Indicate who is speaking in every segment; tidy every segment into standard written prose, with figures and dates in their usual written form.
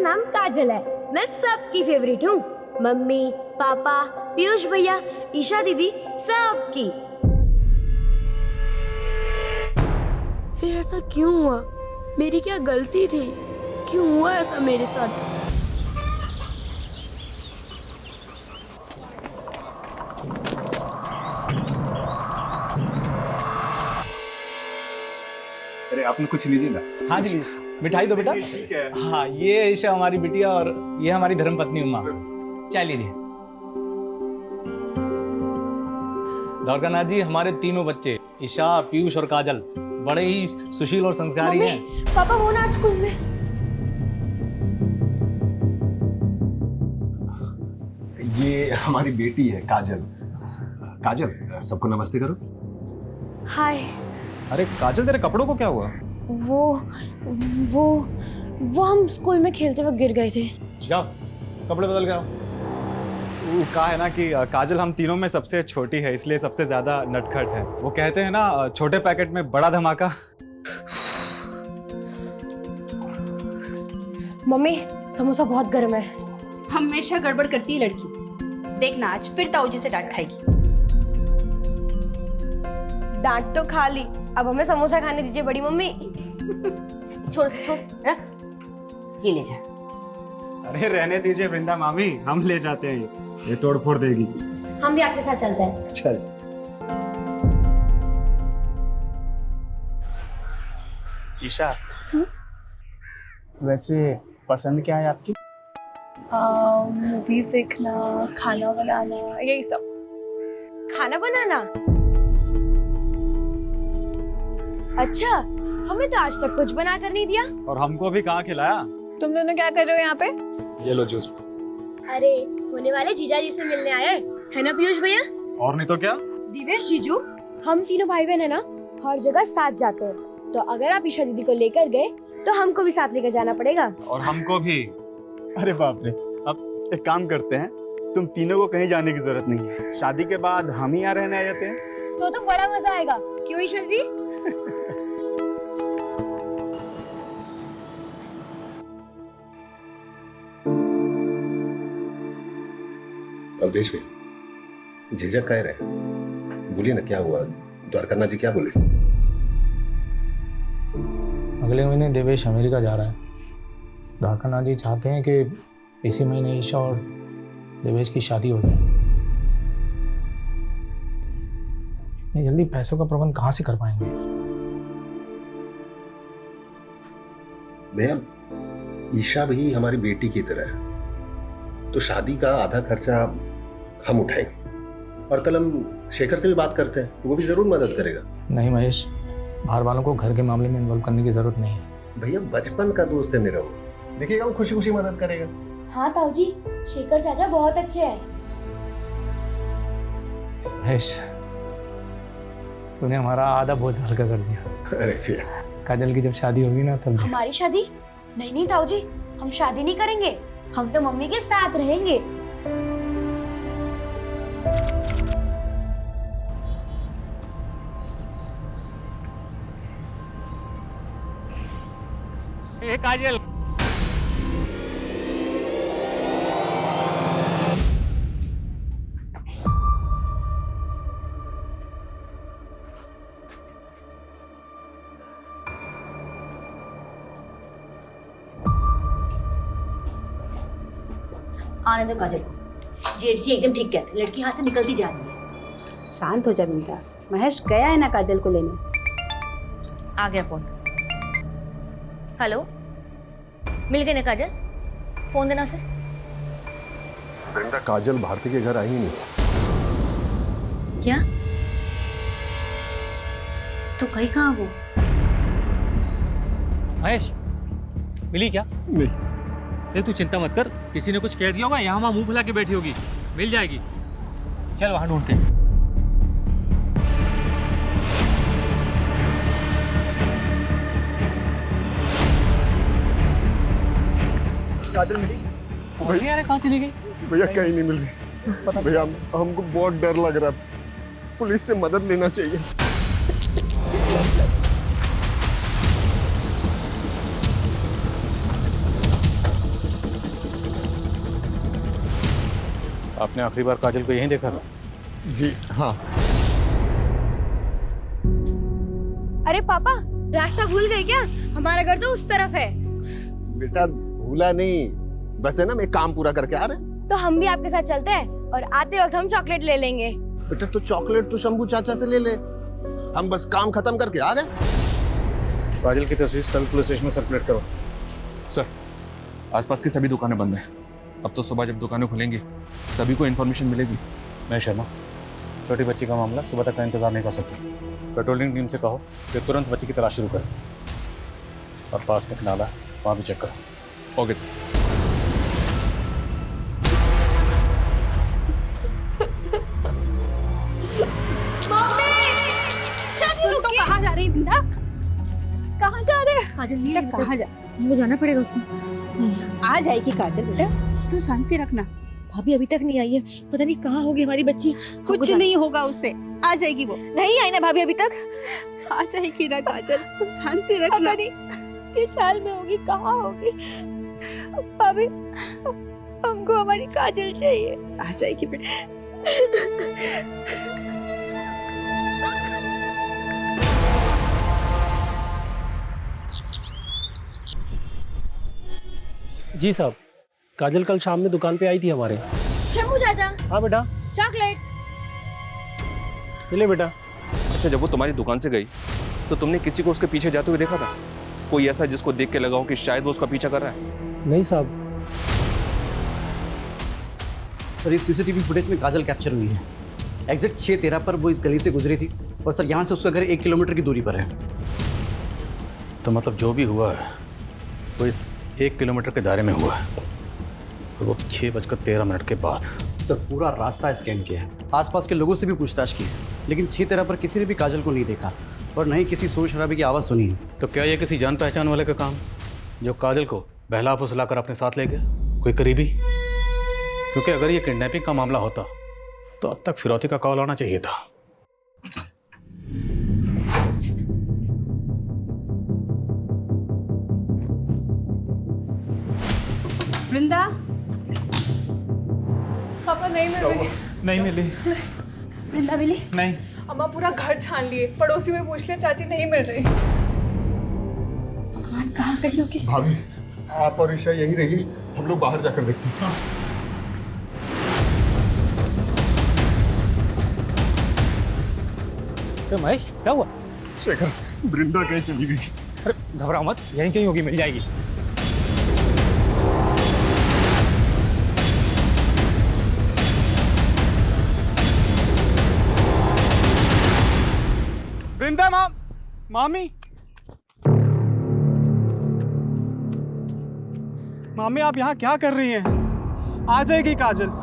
Speaker 1: नाम काजल है। मैं सबकी फेवरेट हूँ, मम्मी, पापा, पीयूष भैया, ईशा दीदी, सबकी।
Speaker 2: फिर ऐसा क्यों हुआ? मेरी क्या गलती थी? क्यों हुआ ऐसा मेरे साथ?
Speaker 3: अरे आपने कुछ लीजिए ना।
Speaker 4: हाँ जी, मिठाई दो बेटा।
Speaker 3: ठीक है।
Speaker 4: हाँ, ये ईशा हमारी बिटिया और ये हमारी धर्मपत्नी उमा। चाय लीजिए। द्वारकानाथ जी, हमारे तीनों बच्चे ईशा, पीयूष और काजल बड़े ही सुशील और संस्कारी हैं।
Speaker 1: पापा वो ना आज स्कूल में।
Speaker 3: ये हमारी बेटी है काजल। काजल, सबको नमस्ते करो।
Speaker 1: हाय।
Speaker 5: अरे काजल, तेरे कपड़ों को क्या हुआ?
Speaker 1: वो हम स्कूल में खेलते वक्त गिर गए थे।
Speaker 4: जाओ, कपड़े बदल के आओ।
Speaker 5: वो कहा है ना कि काजल हम तीनों में सबसे छोटी है, इसलिए सबसे ज्यादा नटखट है। वो कहते हैं ना, छोटे पैकेट में बड़ा धमाका।
Speaker 1: मम्मी, समोसा बहुत गर्म है।
Speaker 6: हमेशा गड़बड़ करती है लड़की। देखना आज फिर ताऊजी से डांट खाएगी।
Speaker 1: डांट तो खा ली, अब हमें समोसा खाने दीजिए बड़ी मम्मी।
Speaker 6: छोड़ रख, ये ले जा।
Speaker 5: अरे रहने दीजिए वृंदा मामी, हम ले जाते हैं। ये तोड़ फोड़ देगी।
Speaker 1: हम भी आपके साथ चलते हैं।
Speaker 5: चल।
Speaker 7: ईशा, वैसे पसंद क्या है आपकी?
Speaker 8: मूवीज देखना, खाना बनाना, यही सब।
Speaker 1: खाना बनाना? अच्छा, हमें तो आज तक कुछ बना कर नहीं दिया।
Speaker 5: और हमको भी कहाँ खिलाया?
Speaker 8: तुम दोनों क्या कर रहे हो यहाँ पे?
Speaker 5: ये लो जूस।
Speaker 1: अरे होने वाले जीजा जी से मिलने आए है ना पीयूष भैया?
Speaker 5: और नहीं तो क्या?
Speaker 1: दिवेश जीजू, हम तीनों भाई बहन है ना, हर जगह साथ जाते हैं, तो अगर आप ईशा दीदी को लेकर गए तो हमको भी साथ लेकर जाना पड़ेगा।
Speaker 5: और हमको भी।
Speaker 7: अरे बाप रे, अब एक काम करते हैं, तुम तीनों को कहीं जाने की जरूरत नहीं है। शादी के बाद हम ही यहाँ रहने आ जाते हैं।
Speaker 1: तो बड़ा मजा आएगा, क्यों ईशा दीदी?
Speaker 9: अवधेश में झिझक कह रहे, बोलिए ना क्या हुआ? द्वारकानाथ जी क्या बोले?
Speaker 4: अगले महीने देवेश अमेरिका जा रहा है। द्वारकानाथ जी चाहते हैं कि इसी महीने ईशा और देवेश की शादी हो जाए। नहीं जल्दी पैसों का प्रबंध कहाँ से कर पाएंगे?
Speaker 9: भैया, ईशा भी हमारी बेटी की तरह है, तो शादी का आधा खर्चा हम उठाएंगे। और कल हम शेखर से भी बात करते हैं, वो भी जरूर मदद करेगा।
Speaker 4: नहीं महेश, बाहर वालों को घर के मामले में इन्वॉल्व करने की जरूरत नहीं है।
Speaker 9: भैया बचपन का दोस्त है मेरा, वो देखिएगा, वो खुशी खुशी मदद करेगा।
Speaker 1: हाँ ताऊजी, शेखर चाचा बहुत अच्छे हैं।
Speaker 4: महेश, तूने हमारा आधा बोझ हल्का कर दिया।
Speaker 9: अरे फिर
Speaker 4: काजल की जब शादी होगी ना तब।
Speaker 1: हमारी शादी? नहीं ताऊजी, हम शादी नहीं करेंगे, हम तो मम्मी के साथ रहेंगे।
Speaker 4: ए काजल,
Speaker 6: आने दो काजल को। जेठ जी एकदम ठीक कहते, लड़की हाथ से निकलती जा रही है। शांत हो जा बेटा। महेश गया है ना काजल को लेने। आ गया फोन। हेलो, मिल गए ना काजल? फोन देना उसे।
Speaker 9: वृंदा, काजल भारती के घर आई ही नहीं।
Speaker 6: क्या? तो कहीं कहाँ वो?
Speaker 10: महेश, मिली क्या?
Speaker 7: नहीं।
Speaker 10: देख तू चिंता मत कर, किसी ने कुछ कह दिया होगा, यहाँ वहाँ मुंह फुला के बैठी होगी, मिल जाएगी। चल वहां ढूंढते हैं।
Speaker 7: काजल मिली?
Speaker 10: भैया कहाँ चली गई?
Speaker 7: भैया कहीं नहीं मिल रही। भैया हमको बहुत डर लग रहा है, पुलिस से मदद लेना चाहिए।
Speaker 4: आपने आखिरी बार काजल को यहीं देखा था?
Speaker 3: जी हाँ।
Speaker 1: अरे पापा, रास्ता भूल गए क्या? हमारा घर तो उस तरफ है।
Speaker 9: बेटा भूला नहीं, बस है ना, मैं काम पूरा करके आ रहे हैं।
Speaker 1: तो हम भी आपके साथ चलते हैं और आते वक्त हम चॉकलेट ले लेंगे।
Speaker 9: बेटा तो चॉकलेट तो शंभू चाचा से ले ले, हम बस काम खत्म करके आ गए।
Speaker 4: काजल की तस्वीर सभी पुलिस स्टेशन में सर्कुलेट करो।
Speaker 5: सर, आसपास की सभी दुकानें बंद हैं। अब तो सुबह जब दुकानें खुलेंगी सभी को इन्फॉर्मेशन मिलेगी।
Speaker 4: मैं शर्मा, छोटी बच्ची का मामला सुबह तक का इंतजार नहीं कर सकती। पेट्रोलिंग टीम से कहो कि तुरंत बच्ची की तलाश शुरू करें और पास में एक नाला है, वहाँ भी चेक करो।
Speaker 5: Okay sir.
Speaker 6: कहाँ जा रही बिंदा? कहाँ जा रहे? काजल नहीं, कहाँ जा?
Speaker 2: मुझे जाना पड़ेगा उसमें।
Speaker 6: आ जाएगी काजल बेटा, तू शांति रखना।
Speaker 2: भाभी अभी तक नहीं आई है, पता नहीं कहाँ होगी हमारी बच्ची।
Speaker 6: कुछ नहीं होगा उससे, आ जाएगी वो।
Speaker 2: नहीं आई ना भाभी अभी तक?
Speaker 6: आ जाएगी ना काजल, तू शांति रखना।
Speaker 2: किस साल में होगी, कहाँ होगी? भाभी हमको हमारी काजल चाहिए।
Speaker 6: आ जाएगी बेटा।
Speaker 10: जी साहब, काजल कल शाम में दुकान पे आई थी हमारे।
Speaker 1: शंभू चाचा,
Speaker 10: हाँ बेटा,
Speaker 1: चॉकलेट।
Speaker 10: मिले बेटा।
Speaker 5: अच्छा, जब वो तुम्हारी दुकान से गई तो तुमने किसी को उसके पीछे जाते हुए देखा था? कोई ऐसा जिसको देख के लगा हो कि शायद वो उसका पीछा कर रहा है?
Speaker 10: नहीं साहब।
Speaker 11: सर, इस सीसीटीवी फुटेज में काजल कैप्चर हुई है। एग्जैक्ट 6:13 पर वो इस गली से गुजरी थी और सर यहाँ से उसका घर 1 किलोमीटर की दूरी पर है।
Speaker 4: तो मतलब जो भी हुआ है वो इस 1 किलोमीटर के दायरे में हुआ है और वो 6:13 के बाद।
Speaker 11: सर पूरा रास्ता स्कैन किया है, आसपास के लोगों से भी पूछताछ की, लेकिन 6:13 पर किसी ने भी काजल को नहीं देखा और न ही किसी शोर शराबे की आवाज़ सुनी।
Speaker 4: तो क्या ये किसी जान पहचान वाले का काम, जो काजल को बहला फुसलाकर अपने साथ ले गया? कोई करीबी? क्योंकि अगर ये किडनैपिंग का मामला होता तो अब तक फिरौती का कॉल आना चाहिए था।
Speaker 6: वृंदा,
Speaker 8: पापा नहीं मिल रही।
Speaker 5: नहीं मिली।
Speaker 6: वृंदा मिली?
Speaker 5: नहीं।
Speaker 8: अम्मा पूरा घर छान लिए, पड़ोसी में पूछ लिया, चाची नहीं मिल रही।
Speaker 6: भगवान, कहाँ गई होगी?
Speaker 3: भाभी, आप और ईशा यही रहिए, हम लोग बाहर जाकर देखते हैं।
Speaker 10: तो महेश, क्या हुआ?
Speaker 3: शेखर, वृंदा कहीं चली गई।
Speaker 10: अरे घबराओ मत, यहीं कहीं होगी, मिल जाएगी।
Speaker 5: वृंदा मामी मामी, आप यहाँ क्या कर रही हैं? आ जाएगी काजल।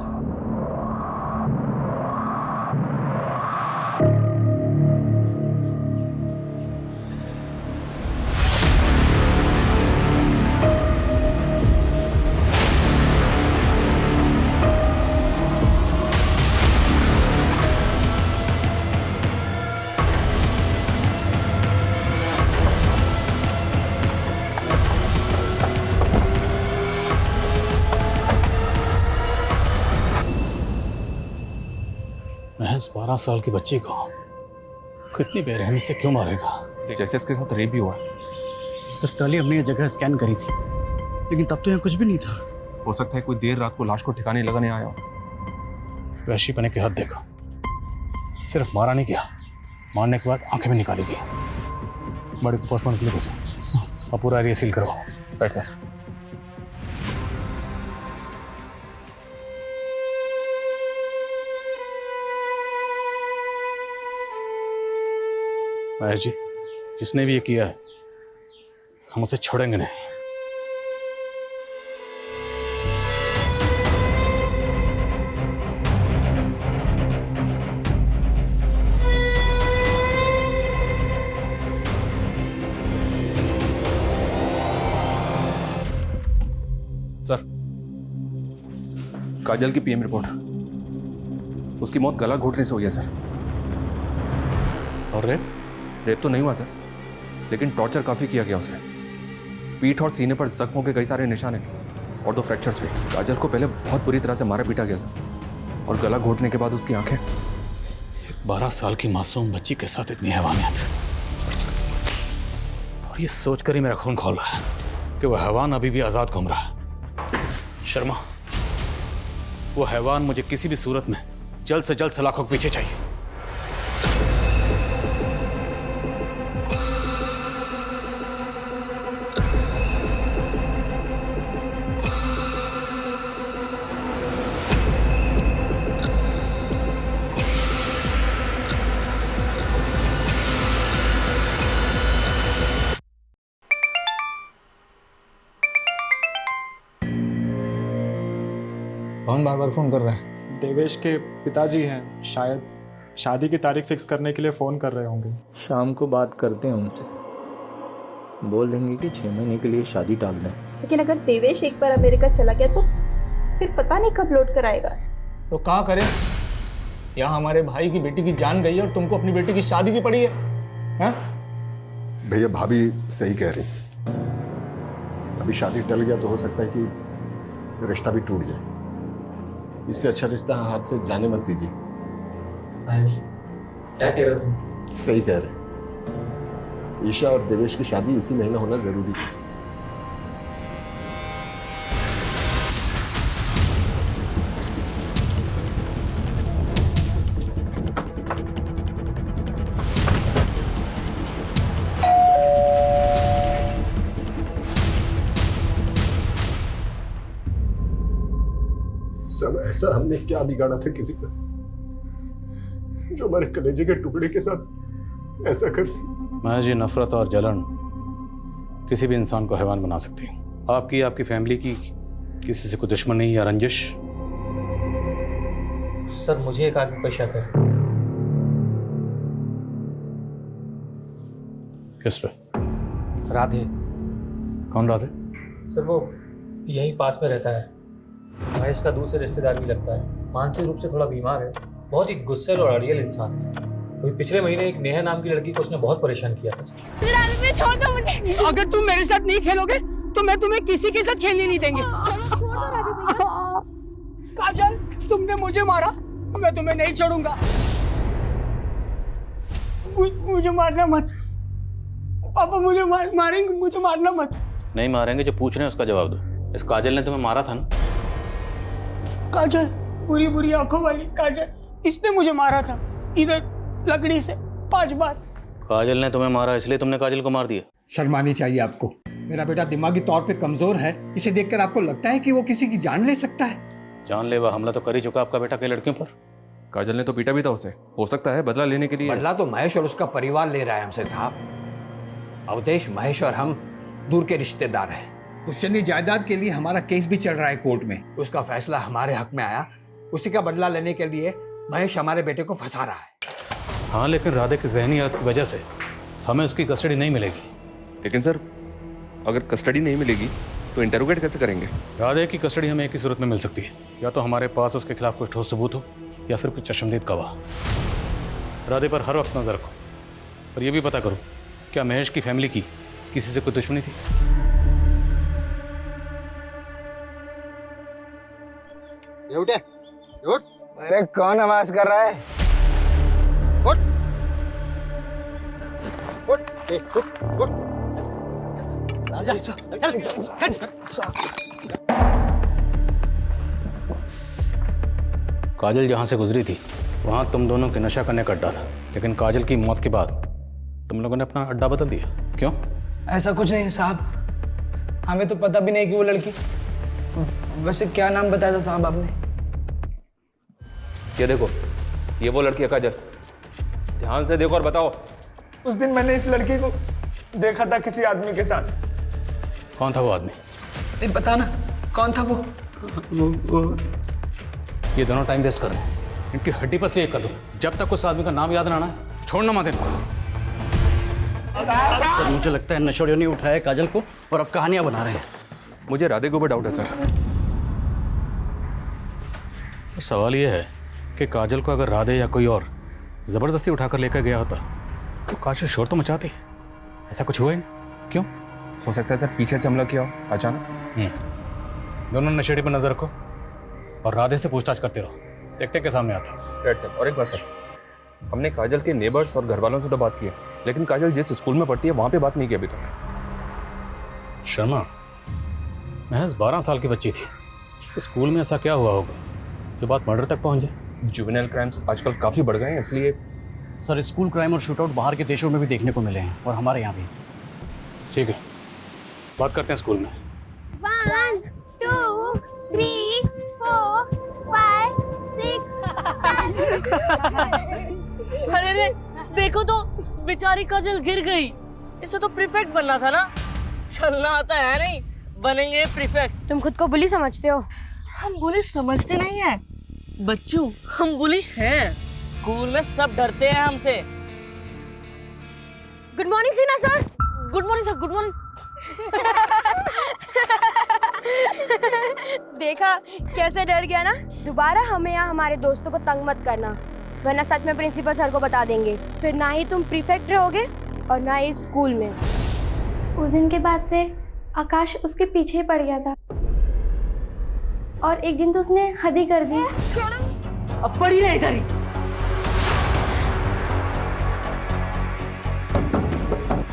Speaker 4: महज 12 साल की बच्ची को कितनी बेरहमी से क्यों मारेगा?
Speaker 5: जैसे इसके साथ रेप भी हुआ।
Speaker 11: सर कल ही हमने ये जगह स्कैन करी थी, लेकिन तब तो यहाँ कुछ भी नहीं था।
Speaker 5: हो सकता है कोई देर रात को लाश को ठिकाने लगाने आया हो।
Speaker 4: वैशी पने की हद देखा, सिर्फ मारा नहीं किया, मारने के बाद आंखें भी निकाली गई। बड़ी को पोस्टमार्टम के लिए भेजो और पूरा एरिया सील करो। बैठ सर। महेश जी, जिसने भी ये किया है हम उसे छोड़ेंगे नहीं।
Speaker 5: सर, काजल की पीएम रिपोर्ट। उसकी मौत गला घोटने से हुई है सर।
Speaker 4: और
Speaker 5: रेप तो नहीं हुआ सर, लेकिन टॉर्चर काफ़ी किया गया उसे। पीठ और सीने पर जख्मों के कई सारे निशान हैं और 2 फ्रैक्चर्स भी। काजल को पहले बहुत बुरी तरह से मारा पीटा गया सर। और गला घोटने के बाद उसकी आंखें।
Speaker 4: 12 साल की मासूम बच्ची के साथ इतनी हैवानियत, और ये सोचकर ही मेरा खून खौल रहा है कि वो हैवान अभी भी आजाद घूम रहा है। शर्मा, वो हैवान मुझे किसी भी सूरत में जल्द से जल्द सलाखों के पीछे चाहिए।
Speaker 12: कौन बार बार फोन कर रहा है?
Speaker 5: देवेश के पिताजी हैं, शायद शादी की तारीख फिक्स करने के लिए फ़ोन कर रहे होंगे।
Speaker 12: शाम को बात करते हैं उनसे, बोल देंगे कि 6 महीने के लिए शादी टाल दें।
Speaker 8: लेकिन अगर देवेश एक बार अमेरिका चला गया तो फिर पता नहीं कब लौट कर आएगा।
Speaker 12: तो क्या करें? यहाँ हमारे भाई की बेटी की जान गई है और तुमको अपनी बेटी की शादी की पड़ी है, हाँ?
Speaker 9: भैया भाभी सही कह रही। अभी शादी टल गया तो हो सकता है कि रिश्ता भी टूट जाए। इससे अच्छा रिश्ता हाथ से जाने मत दीजिए।
Speaker 10: क्या कह रहे हो तुम?
Speaker 9: सही कह रहे। ईशा और देवेश की शादी इसी महीने होना जरूरी है। सब ऐसा हमने क्या बिगाड़ा था किसी का, जो हमारे कलेजे के टुकड़े के साथ ऐसा करती।
Speaker 4: महज ये नफरत और जलन किसी भी इंसान को हैवान बना सकती है। आपकी, आपकी फैमिली की किसी से कोई दुश्मनी या रंजिश?
Speaker 10: सर, मुझे एक आदमी पर शक है।
Speaker 4: किस पे?
Speaker 10: राधे।
Speaker 4: कौन राधे?
Speaker 10: सर, वो यहीं पास में रहता है। महेश का दूसरे रिश्तेदार भी लगता है। मानसिक रूप से थोड़ा बीमार है। बहुत ही गुस्सेल और अड़ियल इंसान है। अभी पिछले महीने एक नेहा नाम की लड़की को उसने बहुत परेशान किया था।
Speaker 1: छोड़ दो मुझे।
Speaker 2: अगर तुम मेरे साथ नहीं खेलोगे तो मैं तुम्हें किसी के साथ खेलने नहीं देंगे। काजल, तुमने मुझे मारा, मैं तुम्हें नहीं छोड़ूंगा। मुझे मारना मत पापा, मुझे मारेंगे, मुझे मारना मत।
Speaker 4: नहीं मारेंगे, जो पूछ रहे हैं उसका जवाब दो। इस काजल ने तुम्हें मारा था ना?
Speaker 2: काजल, बुरी बुरी आंखों वाली काजल, इसने मुझे मारा था इधर लकड़ी से 5 बार।
Speaker 4: काजल ने तुम्हें मारा इसलिए तुमने काजल को मार दिया?
Speaker 13: शर्मानी चाहिए आपको। मेरा बेटा दिमागी तौर पे कमजोर है, इसे देखकर आपको लगता है कि वो किसी की जान ले सकता है?
Speaker 4: जानलेवा हमला तो कर ही चुका आपका बेटा कई लड़कियों पर।
Speaker 5: काजल ने तो पीटा भी था उसे। हो सकता है बदला लेने के लिए।
Speaker 13: बदला तो महेश और उसका परिवार ले रहा है हमसे साहब। अवधेश, महेश और हम दूर के रिश्तेदार हैं। उस चंदी जायदाद के लिए हमारा केस भी चल रहा है कोर्ट में। उसका फैसला हमारे हक में आया, उसी का बदला लेने के लिए महेश हमारे बेटे को फंसा रहा है।
Speaker 4: हाँ, लेकिन राधे की जहनी हालत की वजह से हमें उसकी कस्टडी नहीं मिलेगी।
Speaker 14: लेकिन सर, अगर कस्टडी नहीं मिलेगी तो इंटरोगेट कैसे करेंगे?
Speaker 4: राधे की कस्टडी हमें एक ही सूरत में मिल सकती है, या तो हमारे पास उसके खिलाफ कोई ठोस सबूत हो या फिर कुछ चश्मदीद गवाह। राधे पर हर वक्त नजर रखो, और ये भी पता करो क्या महेश की फैमिली की किसी से कोई दुश्मनी थी।
Speaker 12: उठे, उठ। अरे कौन आवाज कर रहा है? उठ, उठ, उठ, उठ। राजा, चल,
Speaker 4: काजल जहाँ से गुजरी थी वहाँ तुम दोनों के नशा करने का अड्डा था, लेकिन काजल की मौत के बाद तुम लोगों ने अपना अड्डा बदल दिया, क्यों?
Speaker 11: ऐसा कुछ नहीं है साहब, हमें तो पता भी नहीं कि वो लड़की। वैसे क्या नाम बताया था साहब आपने?
Speaker 14: ये देखो, ये वो लड़की है काजल। ध्यान से देखो और बताओ।
Speaker 12: उस दिन मैंने इस लड़की को देखा था किसी आदमी के साथ।
Speaker 4: कौन था वो आदमी?
Speaker 11: नहीं पता ना, कौन था वो?
Speaker 4: ये दोनों टाइम वेस्ट कर रहे हैं, इनकी हड्डी पसली एक कर दो। जब तक उस आदमी का नाम याद ना आना है छोड़ना मत इनको।
Speaker 11: तो मुझे लगता है नशोड़ियों ने उठाया काजल को और अब कहानियां बना रहे हैं।
Speaker 14: मुझे राधे के ऊपर डाउट है सर।
Speaker 4: तो सवाल ये है कि काजल को अगर राधे या कोई और जबरदस्ती उठाकर लेकर गया होता तो काजल शोर तो मचाती। ऐसा कुछ हुआ ही नहीं, क्यों?
Speaker 5: हो सकता है सर पीछे से हमला किया हो अचानक।
Speaker 4: दोनों नशेड़ी पर नजर रखो और राधे से पूछताछ करते रहो। देखते हैं क्या सामने आता है।
Speaker 14: Right sir. और एक बात सर, हमने काजल के नेबर्स और घर वालों से तो बात की है, लेकिन काजल जिस स्कूल में पढ़ती है वहाँ पे बात नहीं की अभी तक।
Speaker 4: शर्मा, महज 12 साल की बच्ची थी, तो स्कूल में ऐसा क्या हुआ होगा जो बात मर्डर तक पहुंच जाए?
Speaker 14: जुवेनाइल क्राइम्स आजकल काफ़ी बढ़ गए हैं, इसलिए
Speaker 11: सर स्कूल क्राइम और शूटआउट बाहर के देशों में भी देखने को मिले हैं और हमारे यहाँ भी।
Speaker 4: ठीक है, बात करते हैं स्कूल में।
Speaker 1: 1 2 3 4 5 6 7।
Speaker 15: अरे रे, देखो तो बेचारी काजल गिर गई। इसे तो प्रीफेक्ट बनना था ना। चलना आता है नहीं, बनेंगे प्रीफेक्ट।
Speaker 1: तुम खुद को बुली समझते हो?
Speaker 15: हम बुली समझते नहीं है बच्चों, हम बुली हैं। स्कूल में सब डरते हैं हमसे।
Speaker 1: गुड मॉर्निंग सीना sir.
Speaker 15: Good morning sir, good morning.
Speaker 1: देखा कैसे डर गया ना। दोबारा हमें यहाँ हमारे दोस्तों को तंग मत करना, वरना सच में प्रिंसिपल सर को बता देंगे। फिर ना ही तुम प्रीफेक्ट रहोगे और ना ही स्कूल में।
Speaker 8: उस दिन के बाद से आकाश उसके पीछे ही पड़ गया था और एक दिन तो उसने हद ही कर दी।
Speaker 15: अब पड़ी रहे इधर ही।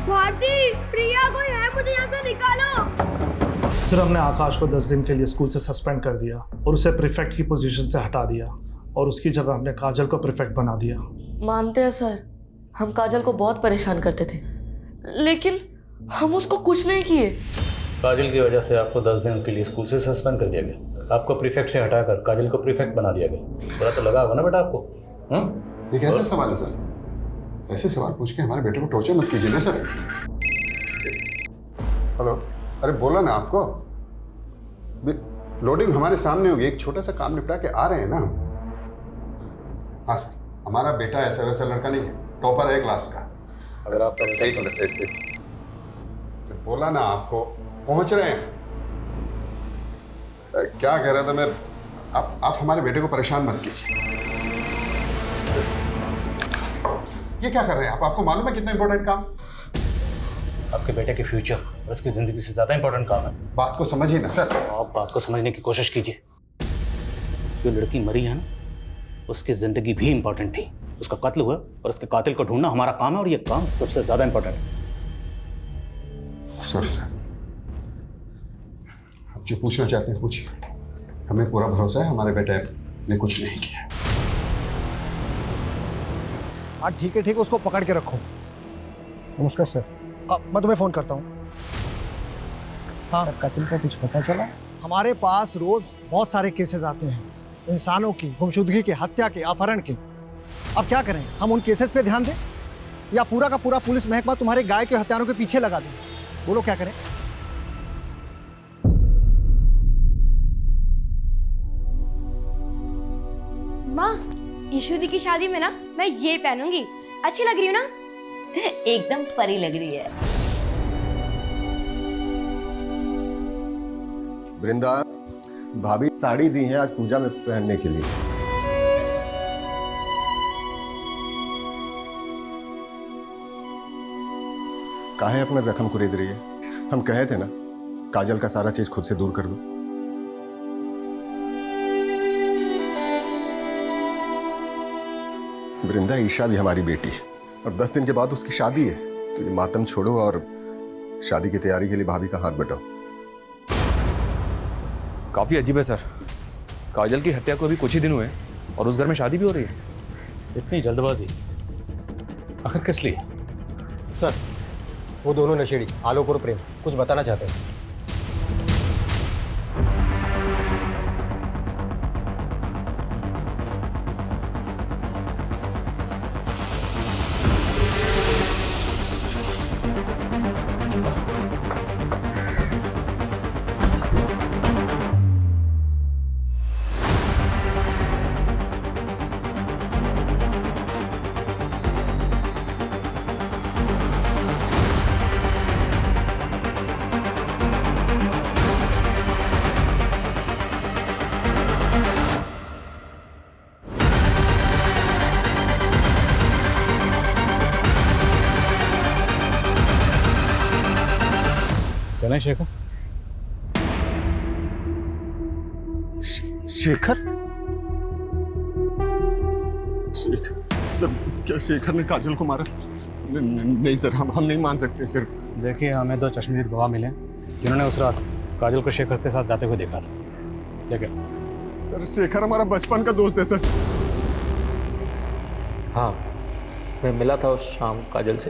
Speaker 1: भारती, प्रिया कोई है, मुझे यहाँ से निकालो।
Speaker 16: फिर हमने आकाश को 10 दिन के लिए स्कूल से सस्पेंड कर दिया और उसे प्रीफेक्ट की पोजीशन से हटा दिया और उसकी जगह हमने काजल को प्रीफेक्ट बना दिया।
Speaker 15: मानते हैं सर, हम काजल को बहुत परेशान करते थे, लेकिन हम उसको कुछ नहीं किए।
Speaker 4: काजल की वजह से आपको 10 दिन के लिए स्कूल से सस्पेंड कर दिया गया। आपको प्रीफेक्ट से हटाकर काजल को प्रीफेक्ट बना दिया गया। बुरा तो लगा होगा ना बेटा आपको?
Speaker 17: ये कैसा सवाल है सर? ऐसे सवाल पूछ के हमारे बेटे को टॉर्चर मत कीजिए ना सर। हेलो, अरे बोला ना आपको, लोडिंग हमारे सामने होगी, एक छोटा सा काम निपटा के आ रहे हैं ना हम। हाँ सर, हमारा बेटा ऐसा वैसा लड़का नहीं है, टॉपर है क्लास का।
Speaker 4: अगर आप
Speaker 17: बोला ना आपको, पहुंच रहे हैं। क्या कह रहा था मैं, आप हमारे बेटे को परेशान मत कीजिए। ये क्या कर रहे हैं आप? आपको मालूम है कितना इंपॉर्टेंट काम?
Speaker 4: आपके बेटे के फ्यूचर और उसकी जिंदगी से ज्यादा इंपॉर्टेंट काम है।
Speaker 17: बात को समझिए ना सर।
Speaker 4: आप बात को समझने की कोशिश कीजिए। जो लड़की मरी है ना, उसकी जिंदगी भी इंपॉर्टेंट थी। उसका कत्ल हुआ और उसके कातिल को ढूंढना हमारा काम है, और ये काम सबसे ज्यादा इंपॉर्टेंट है।
Speaker 17: सॉरी सर, आप जो पूछना चाहते हैं पूछिए। हमें पूरा भरोसा है हमारे बेटे ने कुछ नहीं किया।
Speaker 18: हाँ ठीक है, उसको पकड़ के रखो। नमस्कार सर। मैं तुम्हें फ़ोन करता हूँ। हाँ, कत्ल का कुछ पता चला? हमारे पास रोज़ बहुत सारे केसेस आते हैं, इंसानों की गुमशुदगी के, हत्या के, अपहरण के। अब क्या करें, हम उन केसेस पे ध्यान दें या पूरा का पूरा पुलिस महकमा तुम्हारे गाय के हत्यारों के पीछे लगा दें? बोलो क्या करें?
Speaker 1: माँ, ईशु दी की शादी में ना मैं ये पहनूंगी। अच्छी लग रही हूँ ना?
Speaker 6: एकदम परी लग रही है।
Speaker 9: वृंदा, भाभी साड़ी दी है आज पूजा में पहनने के लिए। काहे अपना जख्म कुरेद रही है? हम कहे थे ना, काजल का सारा चीज खुद से दूर कर दो। वृंदा, ईशा भी हमारी बेटी है और 10 दिन के बाद उसकी शादी है, तो ये मातम छोड़ो और शादी की तैयारी के लिए भाभी का हाथ बटाओ।
Speaker 14: काफ़ी अजीब है सर, काजल की हत्या को अभी कुछ ही दिन हुए और उस घर में शादी भी हो रही है।
Speaker 4: इतनी जल्दबाजी आखिर किस लिए?
Speaker 18: सर, वो दोनों नशेड़ी आलोक और प्रेम कुछ बताना चाहते हैं।
Speaker 4: चलें शेखर?
Speaker 9: शेखर?
Speaker 17: सर क्या शेखर ने काजल को मारा? नहीं सर, हम नहीं मान सकते सर।
Speaker 4: देखिए, हमें 2 चश्मदीद गवाह मिले जिन्होंने उस रात काजल को शेखर के साथ जाते हुए देखा था। लेकिन
Speaker 17: सर शेखर हमारा बचपन का दोस्त है सर।
Speaker 10: हाँ, मैं मिला था उस शाम काजल से।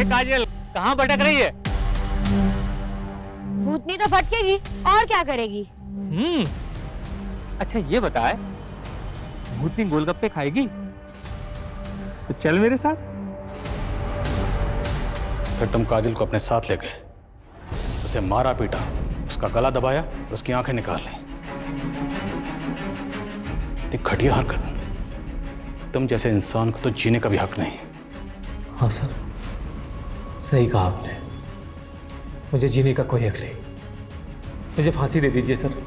Speaker 19: काजल कहाँ भटक रही है?
Speaker 1: भूतनी तो भटकेगी और क्या करेगी?
Speaker 19: अच्छा ये बताए, भूतनी गोलगप्पे खाएगी? तो चल मेरे साथ।
Speaker 4: फिर तुम काजल को अपने साथ ले गए, उसे मारा पीटा, उसका गला दबाया और उसकी आंखें निकाल ली। इतनी घटिया हरकत, तुम जैसे इंसान को तो जीने का भी हक नहीं।
Speaker 10: हाँ सर, सही कहा आपने। मुझे जीने का कोई हक नहीं। मुझे फांसी दे दीजिए सर।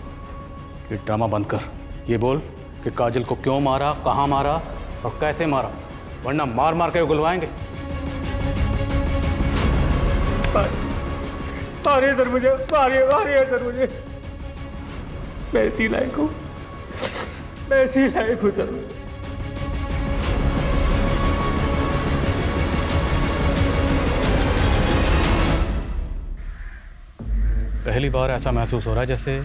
Speaker 4: ये ड्रामा बंद कर। ये बोल कि काजल को क्यों मारा, कहाँ मारा और कैसे मारा, वरना मार मार के उगलवाएंगे।
Speaker 19: मारिए सर मुझे, मारिए सर मुझे। मैं इसी लायक हूँ, मैं इसी लायक हूँ सर।
Speaker 4: पहली बार ऐसा महसूस हो रहा है जैसे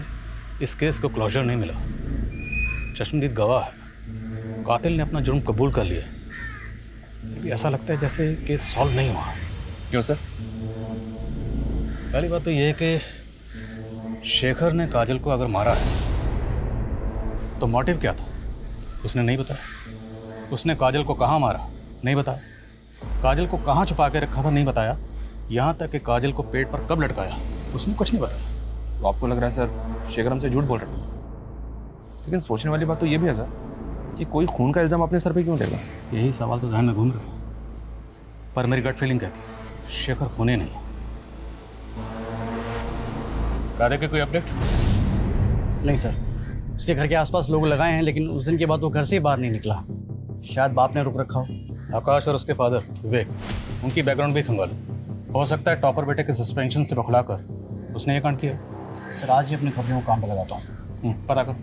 Speaker 4: इस केस को क्लोजर नहीं मिला। चश्मदीद गवाह है, कातिल ने अपना जुर्म कबूल कर लिया। भी ऐसा लगता है जैसे केस सॉल्व नहीं हुआ।
Speaker 14: क्यों सर?
Speaker 4: पहली बात तो ये है कि शेखर ने काजल को अगर मारा है तो मोटिव क्या था, उसने नहीं बताया। उसने काजल को कहाँ मारा, नहीं बताया। काजल को कहाँ छुपा के रखा था, नहीं बताया। यहाँ तक कि काजल को पेट पर कब लटकाया, उसने कुछ नहीं बताया।
Speaker 14: तो आपको लग रहा है सर शेखर हमसे झूठ बोल रहा है? लेकिन सोचने वाली बात तो ये भी है सर कि कोई खून का इल्जाम अपने सर पे क्यों लेगा?
Speaker 4: यही सवाल तो ध्यान में घूम रहा है, पर मेरी गट फीलिंग कहती है शेखर खूनी नहीं। राधे के कोई अपडेट?
Speaker 11: नहीं सर, उसके घर के आसपास लोग लगाए हैं, लेकिन उस दिन के बाद वो घर से ही बाहर नहीं निकला। शायद बाप ने रुक रखा हो।
Speaker 4: आकाश और उसके फादर विवेक, उनकी बैकग्राउंड भी खंगाल। हो सकता है टॉपर बेटे के सस्पेंशन से बखला कर उसने ये कांड किया।
Speaker 11: सर आज ही अपने खबरों को काम पे लगाता हूँ।
Speaker 4: पता कर।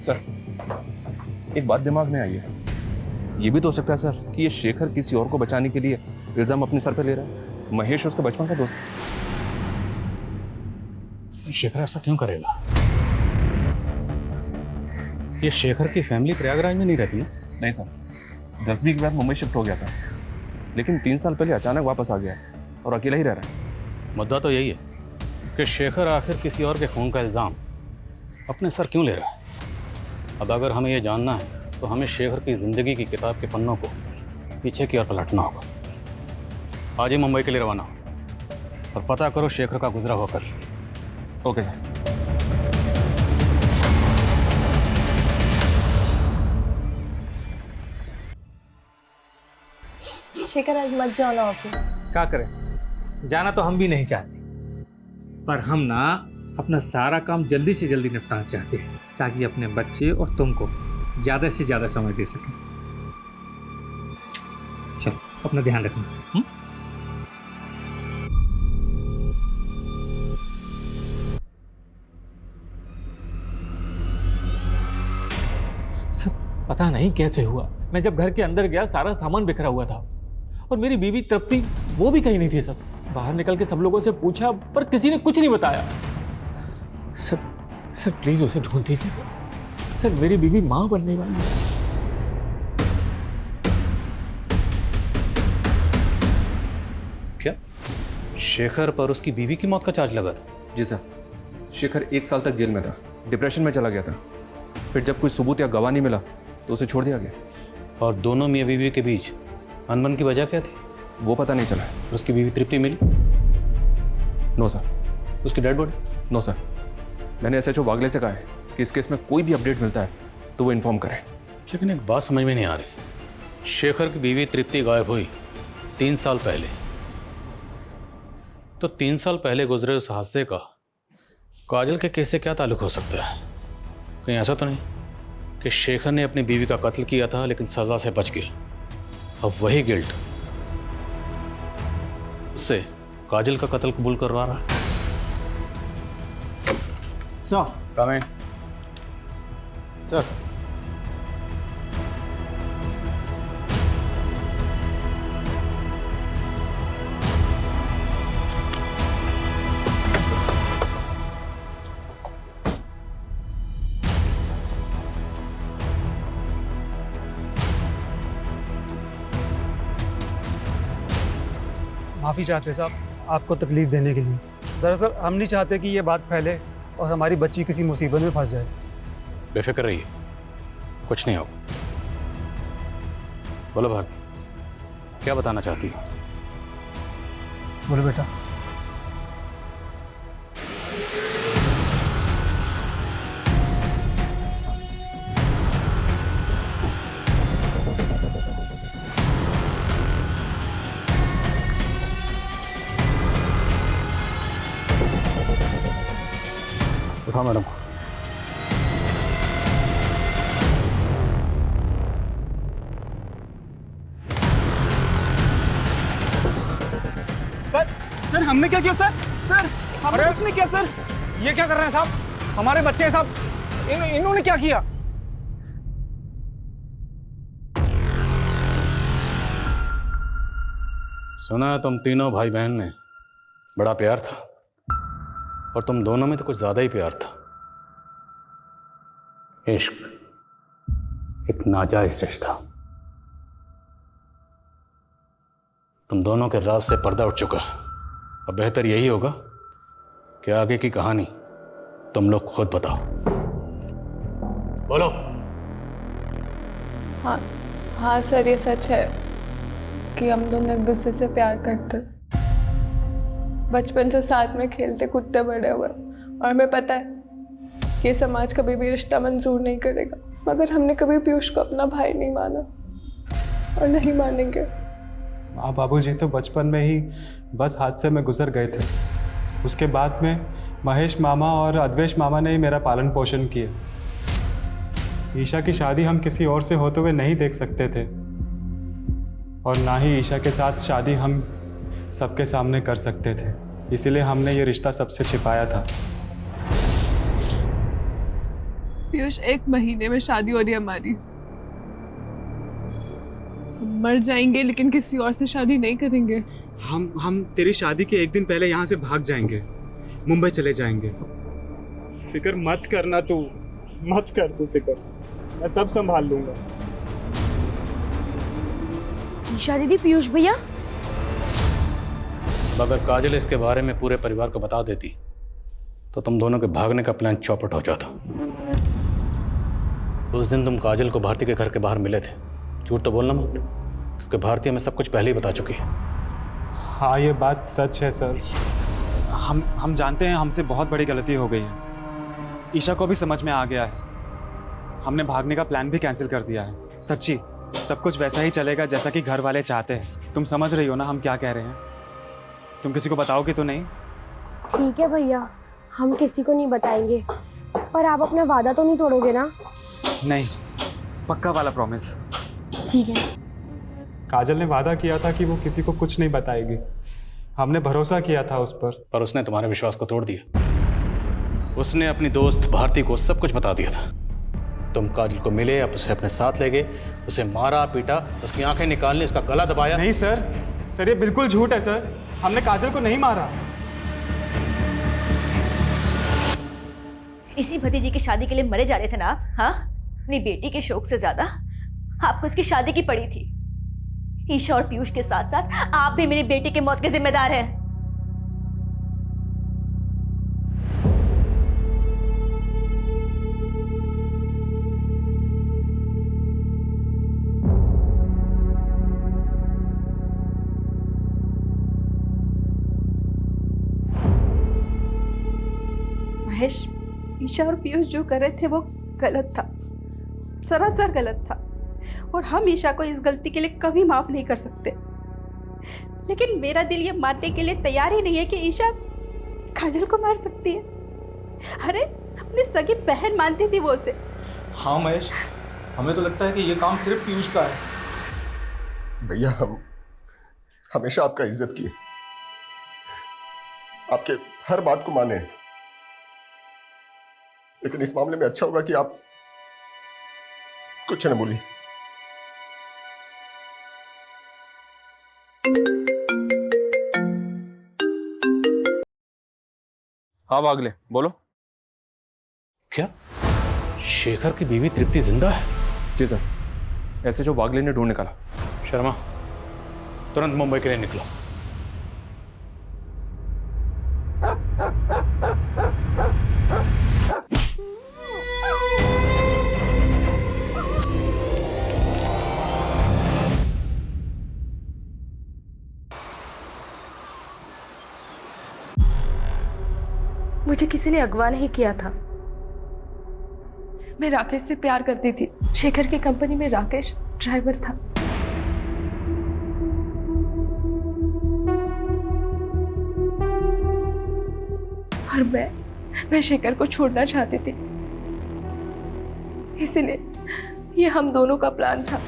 Speaker 14: सर एक बात दिमाग में आई है, ये भी तो हो सकता है सर कि ये शेखर किसी और को बचाने के लिए इल्जाम अपने सर पे ले रहा है। महेश उसका बचपन का दोस्त है।
Speaker 4: शेखर ऐसा क्यों करेगा? ये शेखर की फैमिली प्रयागराज में नहीं रहती है?
Speaker 14: नहीं सर, 10वीं के बाद मुंबई शिफ्ट हो गया था, लेकिन 3 साल पहले अचानक वापस आ गया और अकेला ही रह रहा है।
Speaker 4: मुद्दा तो यही है कि शेखर आखिर किसी और के खून का इल्ज़ाम अपने सर क्यों ले रहा है। अब अगर हमें ये जानना है तो हमें शेखर की ज़िंदगी की किताब के पन्नों को पीछे की ओर पलटना होगा। आज ही मुंबई के लिए रवाना हो और पता करो शेखर का गुजरा हुआ कल।
Speaker 14: Okay sir.
Speaker 8: शेखर आज मत जाओ ना ऑफिस।
Speaker 10: क्या करें, जाना तो हम भी नहीं चाहते, पर हम ना अपना सारा काम जल्दी से जल्दी निपटाना चाहते हैं ताकि अपने बच्चे और तुमको ज़्यादा से ज़्यादा समय दे सकें। चलो अपना ध्यान रखना। सर पता नहीं कैसे हुआ, मैं जब घर के अंदर गया सारा सामान बिखरा हुआ था और मेरी बीवी तृप्ति वो भी कहीं नहीं थी सर। बाहर निकल के सब लोगों से पूछा पर किसी ने कुछ नहीं बताया। सर प्लीज उसे ढूंढ दीजिए सर। सर मेरी बीवी मां बनने वाली है।
Speaker 4: क्या शेखर पर उसकी बीवी की मौत का चार्ज लगा था?
Speaker 14: जी सर, शेखर 1 साल तक जेल में था, डिप्रेशन में चला गया था। फिर जब कोई सबूत या गवाह नहीं मिला तो उसे छोड़ दिया गया।
Speaker 4: और दोनों मियाँ बीवी के बीच अनबन की वजह क्या थी?
Speaker 14: वो पता नहीं चला।
Speaker 4: उसकी बीवी तृप्ति मिली?
Speaker 14: No sir.
Speaker 4: उसकी डेड बॉडी?
Speaker 14: No sir. मैंने SHO वागले से कहा है कि इस केस में कोई भी अपडेट मिलता है तो वो इन्फॉर्म करें।
Speaker 4: लेकिन एक बात समझ में नहीं आ रही, शेखर की बीवी तृप्ति गायब हुई 3 साल पहले, तो 3 साल पहले गुजरे उस हादसे का काजल के केस से क्या ताल्लुक हो सकता है? कहीं ऐसा तो नहीं कि शेखर ने अपनी बीवी का कत्ल किया था लेकिन सजा से बच गया, अब वही गिल्ट उससे काजल का कत्ल कबूल करवा रहा है?
Speaker 18: सर
Speaker 4: कम इन।
Speaker 9: सर।
Speaker 20: माफ़ी चाहते साहब आपको तकलीफ़ देने के लिए। दरअसल हम नहीं चाहते कि ये बात फैले और हमारी बच्ची किसी मुसीबत में फंस जाए।
Speaker 4: बेफिक्र रहिए, कुछ नहीं होगा। बोलो भारती, क्या बताना चाहती हो?
Speaker 20: बोलो बेटा।
Speaker 4: उठाओ मैडम को।
Speaker 5: सर हमने क्या किया सर? सर हमने कुछ नहीं किया सर।
Speaker 12: ये क्या कर रहे हैं साहब? हमारे बच्चे हैं साहब। इन्होंने क्या किया?
Speaker 4: सुना है तुम तीनों भाई बहन में बड़ा प्यार था, और तुम दोनों में तो कुछ ज्यादा ही प्यार था। इश्क, एक नाजायज रिश्ता। तुम दोनों के राज से पर्दा उठ चुका है। अब बेहतर यही होगा कि आगे की कहानी तुम लोग खुद बताओ। बोलो।
Speaker 8: हाँ सर, ये सच है कि हम दोनों एक दूसरे से प्यार करते, बचपन से साथ में खेलते कूदते बड़े हुए, और हमें पता है कि समाज कभी भी रिश्ता मंजूर नहीं करेगा, मगर हमने कभी पीयूष को अपना भाई नहीं माना और नहीं मानेंगे।
Speaker 5: आप बाबूजी तो बचपन में ही बस हादसे में गुजर गए थे। उसके बाद में महेश मामा और अद्वेश मामा ने ही मेरा पालन पोषण किया। ईशा की शादी हम किसी और से होते हुए नहीं देख सकते थे, और ना ही ईशा के साथ शादी हम सबके सामने कर सकते थे। इसीलिए हमने ये रिश्ता सबसे छिपाया था।
Speaker 8: पीयूष, 1 महीने में शादी हो रही है हमारी। हम मर जाएंगे लेकिन किसी और से शादी नहीं करेंगे।
Speaker 5: हम तेरी शादी के 1 दिन पहले यहाँ से भाग जाएंगे, मुंबई चले जाएंगे। फिक्र मत करना तू, मत कर तू फिक्र, मैं सब संभाल लूंगा।
Speaker 1: ईशा दीदी, पीयूष भैया।
Speaker 4: अब अगर काजल इसके बारे में पूरे परिवार को बता देती तो तुम दोनों के भागने का प्लान चौपट हो जाता। उस दिन तुम काजल को भारती के घर के बाहर मिले थे। झूठ तो बोलना मत, क्योंकि भारती हमें सब कुछ पहले ही बता चुकी है।
Speaker 5: हाँ, ये बात सच है सर। हम जानते हैं हमसे बहुत बड़ी गलती हो गई है। ईशा को भी समझ में आ गया है। हमने भागने का प्लान भी कैंसिल कर दिया है। सच्ची, सब कुछ वैसा ही चलेगा जैसा कि घर वाले चाहते हैं। तुम समझ रही हो ना हम क्या कह रहे हैं? तुम किसी को बताओगे तो नहीं?
Speaker 1: ठीक है भैया, हम किसी को नहीं बताएंगे, पर आप अपना वादा तो नहीं तोड़ोगे ना?
Speaker 5: नहीं, पक्का वाला प्रॉमिस।
Speaker 1: ठीक है।
Speaker 5: काजल ने वादा किया था कि वो किसी को कुछ नहीं बताएगी। हमने भरोसा किया था उस पर
Speaker 4: उसने तुम्हारे विश्वास को तोड़ दिया। उसने अपनी दोस्त भारती को सब कुछ बता दिया था। तुम काजल को मिले, अब उसे अपने साथ ले गए, उसे मारा पीटा, उसकी आंखें निकाल ली, उसका गला दबाया।
Speaker 5: नहीं सर, ये बिल्कुल झूठ है सर। हमने काजल को नहीं मारा।
Speaker 6: इसी भतीजी की शादी के लिए मरे जा रहे थे ना आप? हाँ, अपनी बेटी के शौक से ज्यादा आपको उसकी शादी की पड़ी थी। ईशा और पीयूष के साथ साथ आप भी मेरी बेटी की मौत के जिम्मेदार हैं।
Speaker 8: महेश, ईशा और पीयूष जो कर रहे थे वो गलत था, सरासर गलत था, और हम ईशा को इस गलती के लिए कभी माफ नहीं कर सकते। लेकिन मेरा दिल ये मानने के लिए तैयार ही नहीं है कि ईशा काजल को मार सकती है। अरे, अपनी सगी बहन मानती थी वो उसे।
Speaker 12: हाँ महेश, हमें तो लगता है कि ये काम सिर्फ पीयूष का है।
Speaker 9: भैया, हम हमेशा आपका इज्जत किए, आपके हर बात को माने, लेकिन इस मामले में अच्छा होगा कि आप
Speaker 17: कुछ न बोली।
Speaker 14: हाँ वागले, बोलो।
Speaker 4: क्या शेखर की बीवी तृप्ति जिंदा है?
Speaker 14: जी सर, ऐसे जो वागले ने ढूंढ निकाला।
Speaker 4: शर्मा, तुरंत मुंबई के लिए निकलो।
Speaker 1: मुझे किसी ने अगवा नहीं किया था। मैं राकेश से प्यार करती थी। शेखर की कंपनी में राकेश ड्राइवर था। और मैं शेखर को छोड़ना चाहती थी, इसीलिए ये हम दोनों का प्लान था।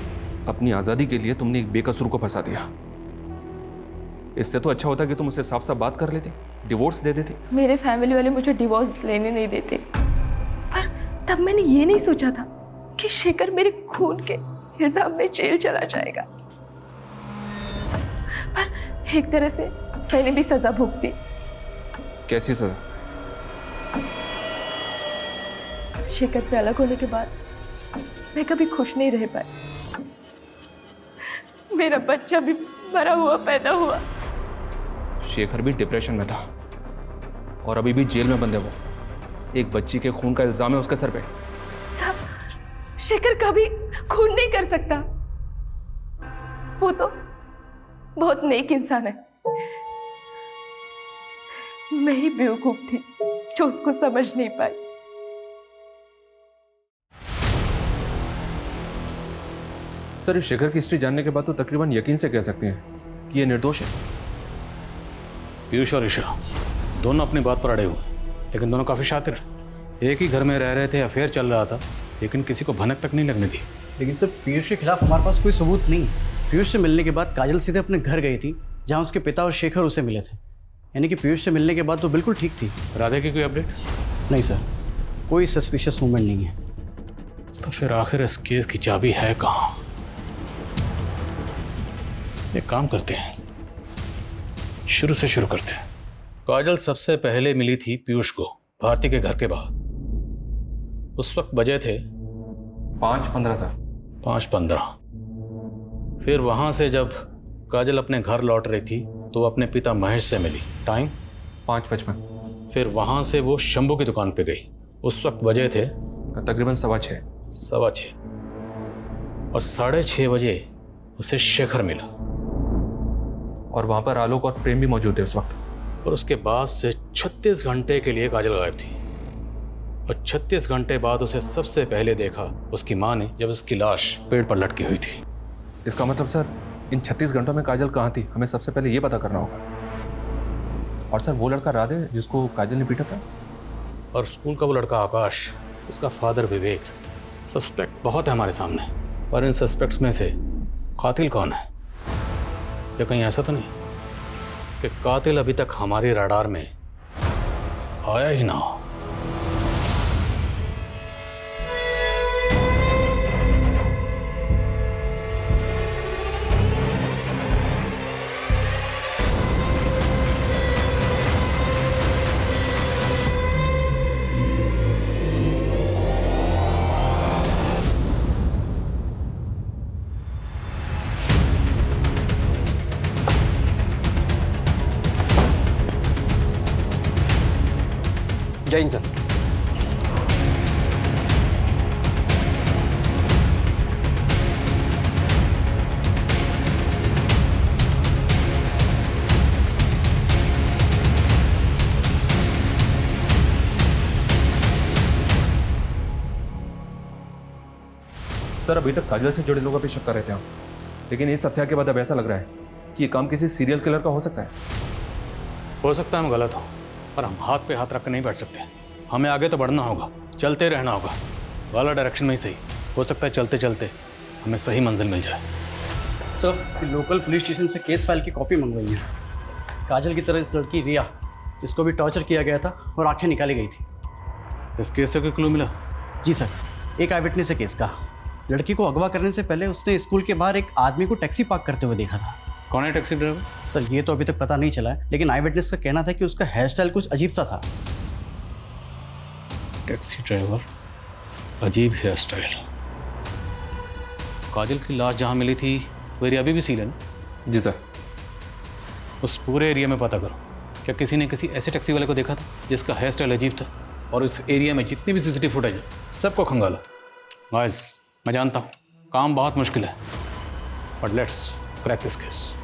Speaker 14: अपनी आजादी के लिए तुमने एक बेकसूर को फंसा दिया। इससे तो अच्छा होता कि तुम उससे साफ साफ बात कर लेते, डिवोर्स दे देते।
Speaker 1: मेरे फैमिली वाले मुझे डिवोर्स लेने नहीं देते, पर तब मैंने ये नहीं सोचा था कि शेखर मेरे खून के इल्जाम में जेल चला जाएगा। पर एक तरह से मैंने भी सजा भुगती।
Speaker 14: कैसी सजा?
Speaker 1: शेखर से अलग होने के बाद मैं कभी खुश नहीं रह पाई। मेरा बच्चा भी मरा हुआ पैदा हुआ।
Speaker 14: शेखर भी डिप्रेशन में था और अभी भी जेल में बंद है वो। एक बच्ची के खून का इल्जाम है उसके सर पे।
Speaker 1: सब शेखर कभी खून नहीं कर सकता। वो तो बहुत नेक इंसान है। मैं ही बेवकूफ थी जो उसको समझ नहीं पाई।
Speaker 14: सर, शेखर की हिस्ट्री जानने के बाद तो तकरीबन यकीन से कह सकते हैं कि ये निर्दोष है।
Speaker 4: पीयूष और ईशा दोनों अपनी बात पर अड़े हुए, लेकिन दोनों काफी शातिर हैं। एक ही घर में रह रहे थे, अफेयर चल रहा था, लेकिन किसी को भनक तक नहीं लगने दी।
Speaker 11: लेकिन सर, पीयूष के खिलाफ हमारे पास कोई सबूत नहीं। पीयूष से मिलने के बाद काजल सीधे अपने घर गई थी, जहाँ उसके पिता और शेखर उसे मिले थे। यानी कि पीयूष से मिलने के बाद तो बिल्कुल ठीक थी।
Speaker 4: राधे की कोई अपडेट?
Speaker 11: नहीं सर, कोई सस्पिशियस मूवमेंट नहीं है।
Speaker 4: तो फिर आखिर इस केस की चाबी है कहाँ? एक काम करते हैं, शुरू से शुरू करते हैं। काजल सबसे पहले मिली थी पीयूष को भारती के घर के बाहर। उस वक्त बजे थे
Speaker 14: 5:15 सर।
Speaker 4: 5:15। फिर वहां से जब काजल अपने घर लौट रही थी तो वो अपने पिता महेश से मिली। टाइम
Speaker 14: 5:55।
Speaker 4: फिर वहां से वो शंभू की दुकान पे गई। उस वक्त बजे थे
Speaker 14: तकरीबन 6:15।
Speaker 4: 6:15 और 6:30 बजे उसे शेखर मिला।
Speaker 14: और वहां पर आलोक और प्रेम भी मौजूद थे उस वक्त।
Speaker 4: और उसके बाद से 36 घंटे के लिए काजल गायब थी। और 36 घंटे बाद उसे सबसे पहले देखा उसकी माँ ने, जब उसकी लाश पेड़ पर लटकी हुई थी।
Speaker 14: इसका मतलब सर, इन 36 घंटों में काजल कहाँ थी, हमें सबसे पहले ये पता करना होगा। और सर, वो लड़का राधे जिसको काजल ने पीटा था,
Speaker 4: और स्कूल का वो लड़का आकाश, उसका फादर विवेक। सस्पेक्ट बहुत है हमारे सामने, पर इन सस्पेक्ट्स में से कातिल कौन है? या कहीं ऐसा तो नहीं कि कातिल अभी तक हमारे रडार में आया ही ना हो?
Speaker 18: जय हिंद सर।
Speaker 14: सर, अभी तक काजल से जुड़े लोगों पे शक कर रहे थे हम, लेकिन इस हत्या के बाद अब ऐसा लग रहा है कि ये काम किसी सीरियल किलर का हो सकता है।
Speaker 4: हो सकता है हम गलत हो, पर हम हाथ पे हाथ रख कर नहीं बैठ सकते। हमें आगे तो बढ़ना होगा, चलते रहना होगा, वाला डायरेक्शन में ही सही। हो सकता है चलते चलते हमें सही मंजिल मिल जाए।
Speaker 11: सर, लोकल पुलिस स्टेशन से केस फाइल की कॉपी मंगवाई है। काजल की तरह इस लड़की रिया, इसको भी टॉर्चर किया गया था और आंखें निकाली गई थी।
Speaker 4: इस केस से कोई क्लू मिला?
Speaker 11: जी सर, एक आई विटनेस है केस का। लड़की को अगवा करने से पहले उसने स्कूल के बाहर एक आदमी को टैक्सी पार्क करते हुए देखा था।
Speaker 4: कौन है टैक्सी ड्राइवर?
Speaker 11: सर ये तो अभी तक पता नहीं चला है, लेकिन आई विटनेस का कहना था कि उसका हेयर स्टाइल कुछ अजीब सा था।
Speaker 4: टैक्सी ड्राइवर, अजीब हेयर स्टाइल। काजल की लाश जहाँ मिली थी वो एरिया अभी भी सील है ना?
Speaker 14: जी सर।
Speaker 4: उस पूरे एरिया में पता करो, क्या किसी ने किसी ऐसे टैक्सी वाले को देखा था जिसका हेयर स्टाइल अजीब था? और इस एरिया में जितनी भी सीसीटीवी फुटेज है सबको खंगालो। गाइस, मैं जानता हूँ काम बहुत मुश्किल है, but let's crack this case.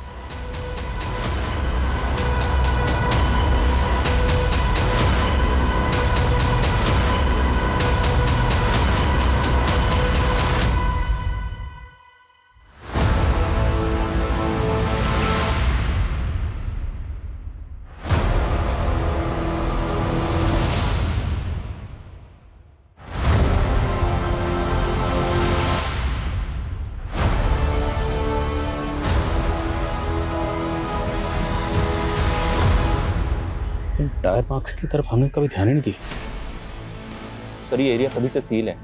Speaker 4: Tyre marks की तरफ हमने कभी ध्यान ही नहीं दिया।
Speaker 14: सर ये एरिया तभी से सील है,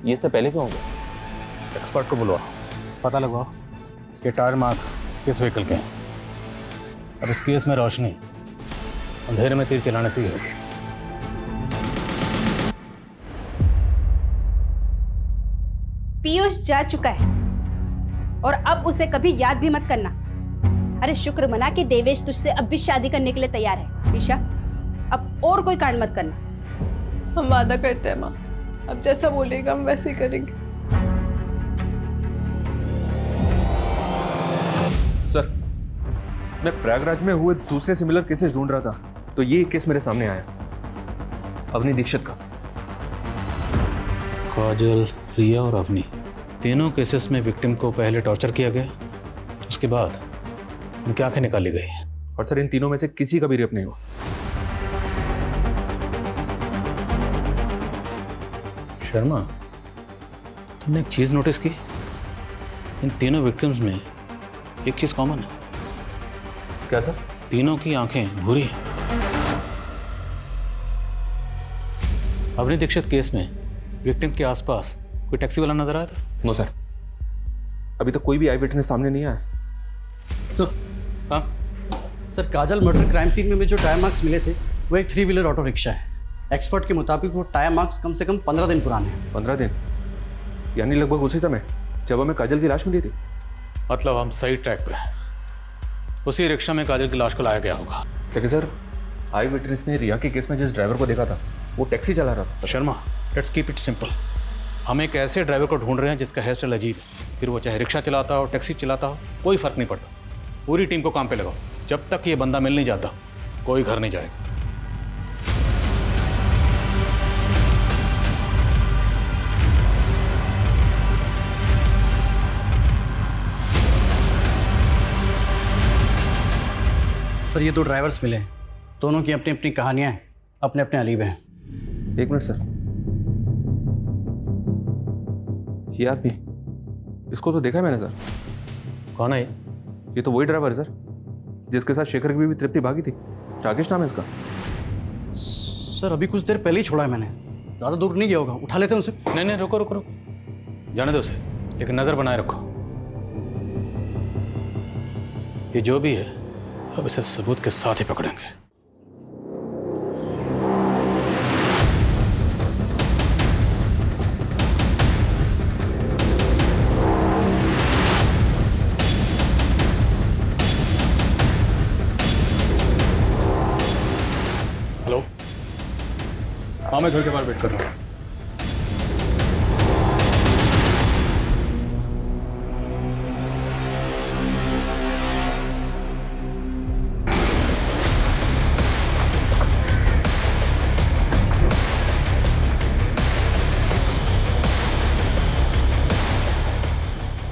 Speaker 14: ये इससे पहले क्यों हो गया?
Speaker 4: एक्सपर्ट को बुलवाओ, पता लगवाओ कि टायर मार्क्स किस व्हीकल के हैं। अब इस केस में रोशनी अंधेरे में तीर चलाने से ही होगी।
Speaker 6: पीयूष जा चुका है और अब उसे कभी याद भी मत करना। अरे शुक्र मना कि देवेश तुझसे अब भी शादी करने के लिए तैयार है। ईशा, अब और कोई कांड मत करना।
Speaker 21: हम वादा करते हैं माँ, अब जैसा बोलेगा हम वैसे ही करेंगे।
Speaker 14: सर, मैं प्रयागराज में हुए दूसरे सिमिलर केसेस ढूंढ रहा था, तो ये केस मेरे सामने आया, अवनी दीक्षित का।
Speaker 4: काजल, रिया और अवनी, तीनों केसेस में विक्टिम को पहले टॉर्चर किया गया, उसके बाद उनकी आंखें निकाली गई।
Speaker 14: और सर इन तीनों में से किसी का भी रेप नहीं हुआ।
Speaker 4: शर्मा, तुमने एक चीज नोटिस की? इन तीनों विक्टिम्स में एक चीज कॉमन है।
Speaker 14: क्या सर?
Speaker 4: तीनों की आंखें भूरी हैं। अवनी दीक्षित केस में विक्टिम के आसपास कोई टैक्सी वाला नजर आया था?
Speaker 14: नो सर, अभी तक कोई भी आई विटनेस सामने नहीं आया।
Speaker 11: सर, हाँ सर, काजल मर्डर क्राइम सीन में जो टायर मार्क्स मिले थे वो एक 3 व्हीलर ऑटो रिक्शा है। एक्सपर्ट के मुताबिक वो टायर मार्क्स कम से कम 15 दिन पुराने हैं।
Speaker 14: 15 दिन? यानी लगभग उसी समय जब हमें काजल की लाश मिली थी।
Speaker 4: मतलब हम सही ट्रैक पे हैं। उसी रिक्शा में काजल की लाश को लाया गया होगा।
Speaker 14: लेकिन सर, आई विटनेस ने रिया के केस में जिस ड्राइवर को देखा था वो टैक्सी चला रहा था।
Speaker 4: Sharma, let's keep it simple. हम एक ऐसे ड्राइवर को ढूंढ रहे हैं जिसका हेयर स्टाइल अजीब है, फिर वो चाहे रिक्शा चलाता हो, टैक्सी चलाता हो, कोई फर्क नहीं पड़ता। पूरी टीम को काम पे लगाओ। जब तक ये बंदा मिल नहीं जाता कोई घर नहीं जाएगा।
Speaker 11: सर ये 2 ड्राइवर्स मिले हैं, दोनों की अपनी अपनी कहानियां हैं, अपने अपने अलीब हैं।
Speaker 14: 1 मिनट सर, ये आदमी, इसको तो देखा है मैंने सर।
Speaker 4: कौन है
Speaker 14: ये? तो वही ड्राइवर है सर जिसके साथ शेखर की बीवी तृप्ति भागी थी। राकेश नाम है इसका।
Speaker 11: सर अभी कुछ देर पहले ही छोड़ा है मैंने, ज़्यादा दूर नहीं गया होगा, उठा लेते हैं उसे।
Speaker 4: नहीं, रुको रुको रुको, जाने दो उसे, लेकिन नज़र बनाए रखो। ये जो भी है अब इसे सबूत के साथ ही पकड़ेंगे। हेलो, हाँ मैं घर के बाहर वेट कर रहा हूँ।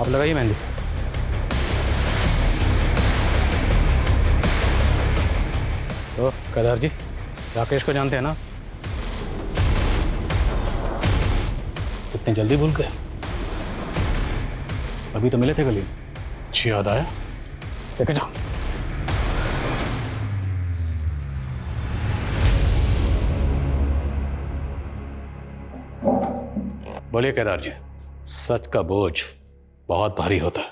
Speaker 4: आप लगाइए मेहंदी। तो केदार जी, राकेश को जानते हैं ना? इतनी जल्दी भूल गए? अभी तो मिले थे गली में। अच्छी याद आया, लेके जाओ। बोलिए केदार जी, सच का बोझ बहुत भारी होता है,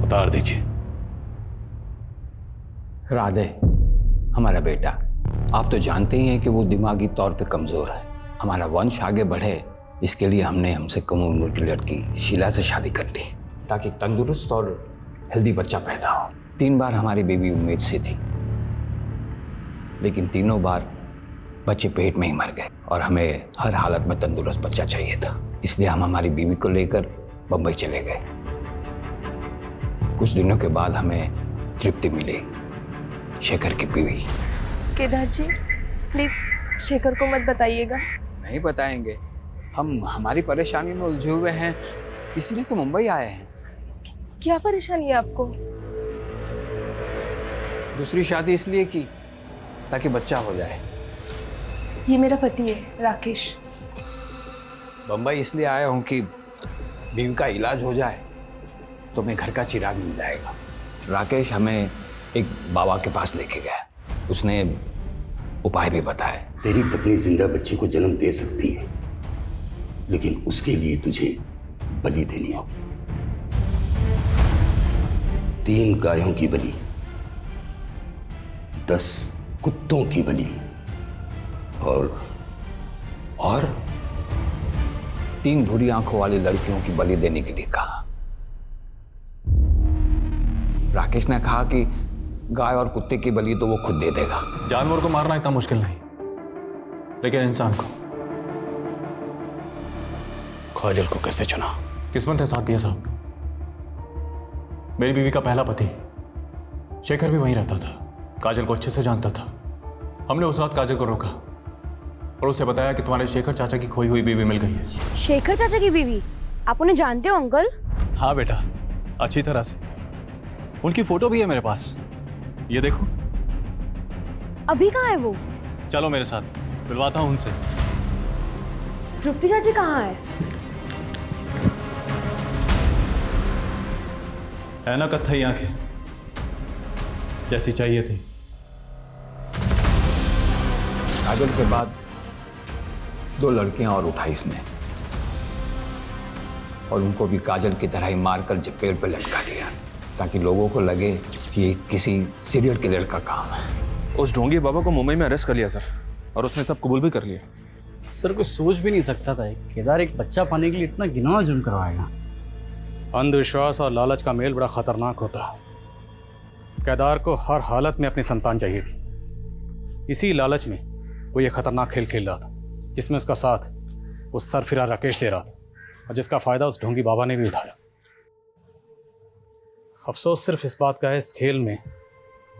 Speaker 4: उतार दीजिए।
Speaker 13: राधे, हमारा बेटा, आप तो जानते ही हैं कि वो दिमागी तौर पे कमजोर है। हमारा वंश आगे बढ़े, इसके लिए हमने हमसे कम उम्र की लड़की शीला से शादी कर ली, ताकि तंदुरुस्त और हेल्दी बच्चा पैदा हो। 3 बार हमारी बेबी उम्मीद से थी, लेकिन तीनों बार बच्चे पेट में ही मर गए और हमें हर हालत में तंदुरुस्त बच्चा चाहिए था। इसलिए हम हमारी बीवी को लेकर बंबई चले गए। कुछ दिनों के बाद हमें तृप्ति मिली, शेखर की बीवी।
Speaker 21: केदार जी प्लीज शेखर को मत बताइएगा।
Speaker 13: नहीं बताएंगे, हम हमारी परेशानी में उलझे हुए हैं, इसीलिए तो मुंबई आए हैं।
Speaker 21: क्या परेशानी है आपको?
Speaker 13: दूसरी शादी इसलिए की ताकि बच्चा हो जाए।
Speaker 21: ये मेरा पति है राकेश।
Speaker 13: बंबई इसलिए आया हूँ कि बीवी का इलाज हो जाए तो मैं घर का चिराग मिल जाएगा। राकेश हमें एक बाबा के पास लेके गया, उसने उपाय भी बताए।
Speaker 7: तेरी पत्नी जिंदा बच्चे को जन्म दे सकती है, लेकिन उसके लिए तुझे बलि देनी होगी। 3 गायों की बलि, 10 कुत्तों की बलि
Speaker 13: और 3 भूरी आंखों वाली लड़कियों की बलि देने के लिए कहा। राकेश ने कहा कि गाय और कुत्ते की बलि तो वो खुद दे देगा।
Speaker 12: जानवर को मारना इतना मुश्किल नहीं, लेकिन इंसान को।
Speaker 4: काजल को कैसे चुना?
Speaker 12: किस्मत है साथ दिया साहब। मेरी बीवी का पहला पति शेखर भी वहीं रहता था, काजल को अच्छे से जानता था। हमने उस रात काजल को रोका और उसे बताया कि तुम्हारे शेखर चाचा की खोई हुई बीवी मिल गई है।
Speaker 1: शेखर चाचा की बीवी? आप उन्हें जानते हो अंकल?
Speaker 12: हाँ बेटा, अच्छी तरह से। उनकी फोटो भी है मेरे पास, ये देखो।
Speaker 1: अभी कहाँ है वो?
Speaker 12: चलो मेरे साथ, मिलवाता हूँ उनसे।
Speaker 1: तृप्ति चाची कहाँ है?
Speaker 12: है ना कत्थई आंखें, जैसी चाहिए थी।
Speaker 13: काजल के बाद 2 लड़कियां और उठाई इसने, और उनको भी काजल की तरह ही मारकर पेड़ पे लटका दिया, ताकि लोगों को लगे कि ये किसी सीरियल किलर का काम है।
Speaker 14: उस ढोंगी बाबा को मुंबई में अरेस्ट कर लिया सर, और उसने सब कबूल भी कर लिया।
Speaker 11: सर कोई सोच भी नहीं सकता था केदार एक बच्चा पाने के लिए इतना घिनौना जुर्म करवाएगा।
Speaker 4: अंधविश्वास और लालच का मेल बड़ा खतरनाक होता है। केदार को हर हालत में अपनी संतान चाहिए थी। इसी लालच में वो ये खतरनाक खेल खेल रहा था, जिसमें उसका साथ उस सरफिरा राकेश दे रहा था, और जिसका फायदा उस ढोंगी बाबा ने भी उठाया। अफसोस सिर्फ इस बात का है, इस खेल में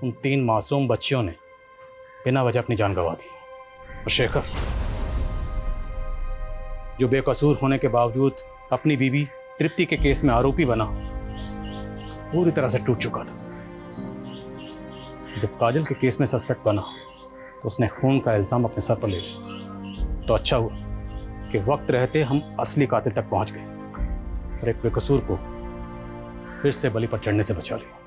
Speaker 4: उन 3 मासूम बच्चियों ने बिना वजह अपनी जान गंवा दी। और शेखर, जो बेकसूर होने के बावजूद अपनी बीवी तृप्ति के केस में आरोपी बना, पूरी तरह से टूट चुका था। जब काजल के केस में सस्पेक्ट बना तो उसने खून का इल्जाम अपने सर पर ले लिया। तो अच्छा हुआ कि वक्त रहते हम असली कातिल तक पहुंच गए और एक बेकसूर को फिर से बलि पर चढ़ने से बचा लिया।